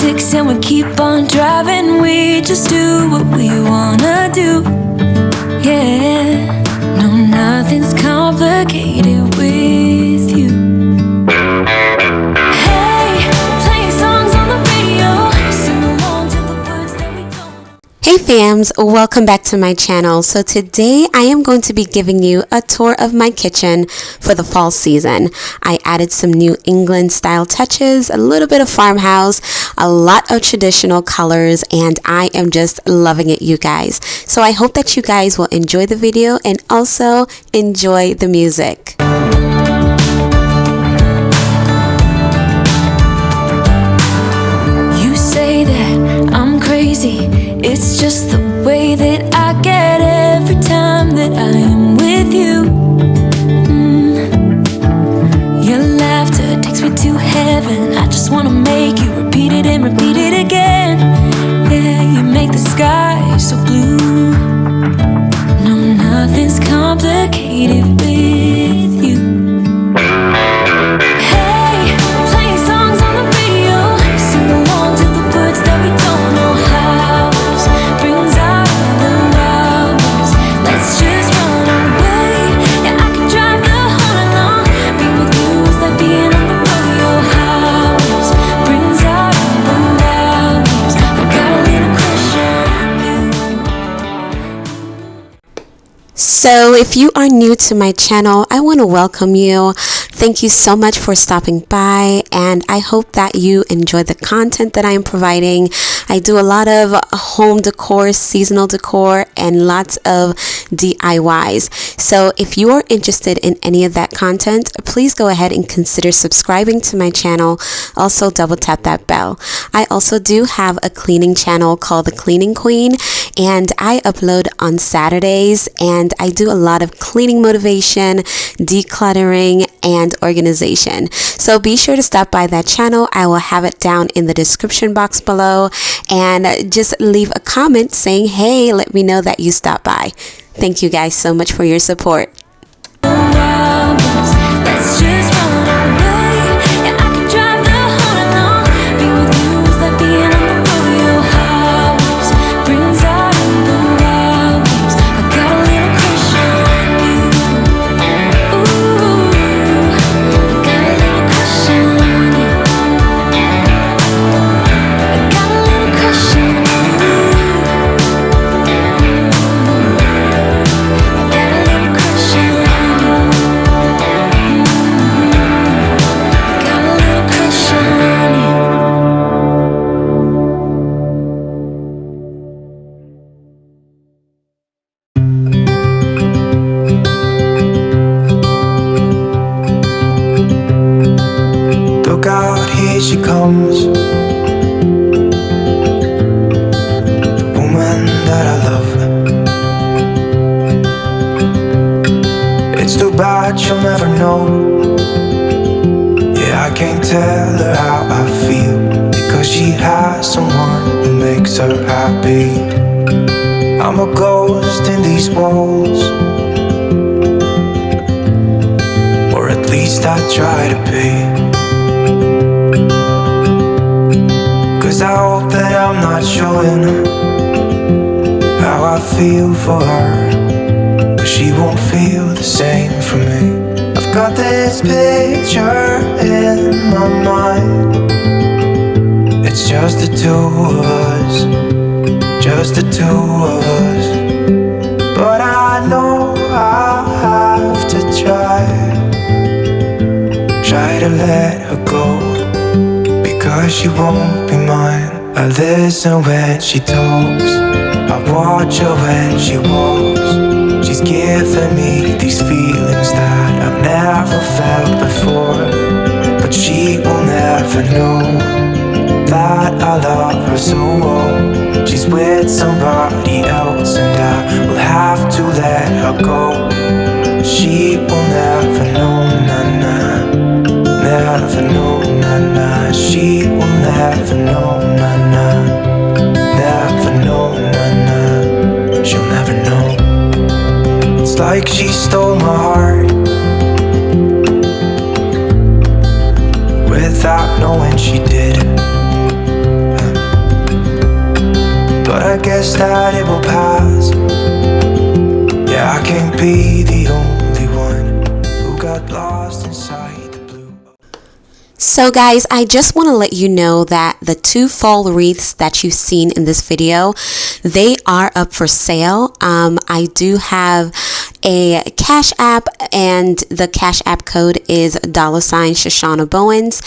6 and we keep on driving. We just do what we wanna do. Yeah, no, nothing's complicated with you. Hey, playing songs on the radio, sing along to the words that we don't. Hey fams, welcome back to my channel. So today I am going to be giving you a tour of my kitchen for the fall season. I added some New England style touches, a little bit of farmhouse, a lot of traditional colors, and I am just loving it, you guys. So I hope that you guys will enjoy the video and also enjoy the music. You say that I'm crazy, it's just the way that I get every time that I am with you. Your laughter takes me to heaven. I just wanna make you repeat it and repeat it again. Yeah, you make the sky so blue. No, nothing's complicated with you. Hey, playing songs on the radio, sing along to the words that we don't know how. Brings out the hours. Let's just run away. Yeah, I could drive the whole night long. Be with you is like being on the rodeo house. Brings out the hours. I got a little crush on you. So if you are new to my channel, I want to welcome you. Thank you so much for stopping by, and I hope that you enjoy the content that I am providing. I do a lot of home decor, seasonal decor, and lots of DIYs. So if you are interested in any of that content, please go ahead and consider subscribing to my channel. Also double tap that bell. I also do have a cleaning channel called The Cleaning Queen, and I upload on Saturdays, and I do a lot of cleaning motivation, decluttering, and organization. So be sure to stop by that channel. I will have it down in the description box below, and just leave a comment saying, hey, let me know that you stopped by. Thank you guys so much for your support. Let's just run away. Yeah, I could drive the whole night long. Be with you is like being on the rodeo house. Brings out the hours. I got a little crush on you. Ooh, I got a little crush on you. I got a little crush on you. Look out, here she comes, the woman that I love. It's too bad she'll never know. Yeah, I can't tell her how I feel, because she has someone who makes her happy. I'm a ghost in these walls, or at least I try to be. Cause I hope that I'm not showing how I feel for her, but she won't feel the same for me. I've got this picture in my mind. It's just the two of us, just the two of us. But I know I'll have to try to let her go, because she won't be mine. I listen when she talks, I watch her when she walks. She's giving me these feelings that I've never felt before, but she will never know that I love her so well. She's with somebody else, and I will have to let her go. She will never know, na-na, never know, na-na. She will never know, na-na, never know, na-na. She'll never know. It's like she stole my heart without knowing she did. I guess that it will pass. Yeah, I can't be the only one who got lost inside the blue. So guys, I just want to let you know that the 2 fall wreaths that you've seen in this video, they are up for sale. I do have a Cash App, and the Cash App code is $ShushanaBowens.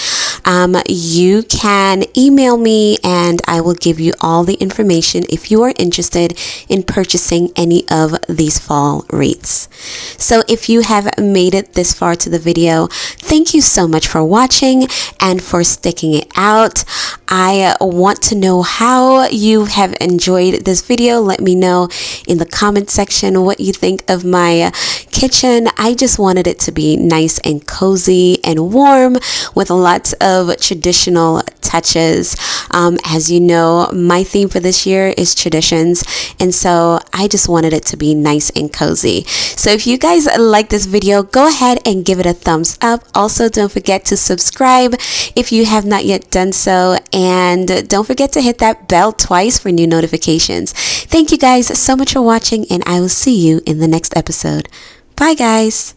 You can email me and I will give you all the information if you are interested in purchasing any of these fall wreaths. So if you have made it this far to the video, thank you so much for watching and for sticking it out. I want to know how you have enjoyed this video. Let me know in the comment section what you think of my kitchen. I just wanted it to be nice and cozy and warm with lots of traditional touches. As you know, my theme for this year is traditions, and so I just wanted it to be nice and cozy. So if you guys like this video, go ahead and give it a thumbs up. Also, don't forget to subscribe if you have not yet done so, and don't forget to hit that bell twice for new notifications. Thank you guys so much for watching, and I will see you in the next episode. Bye guys.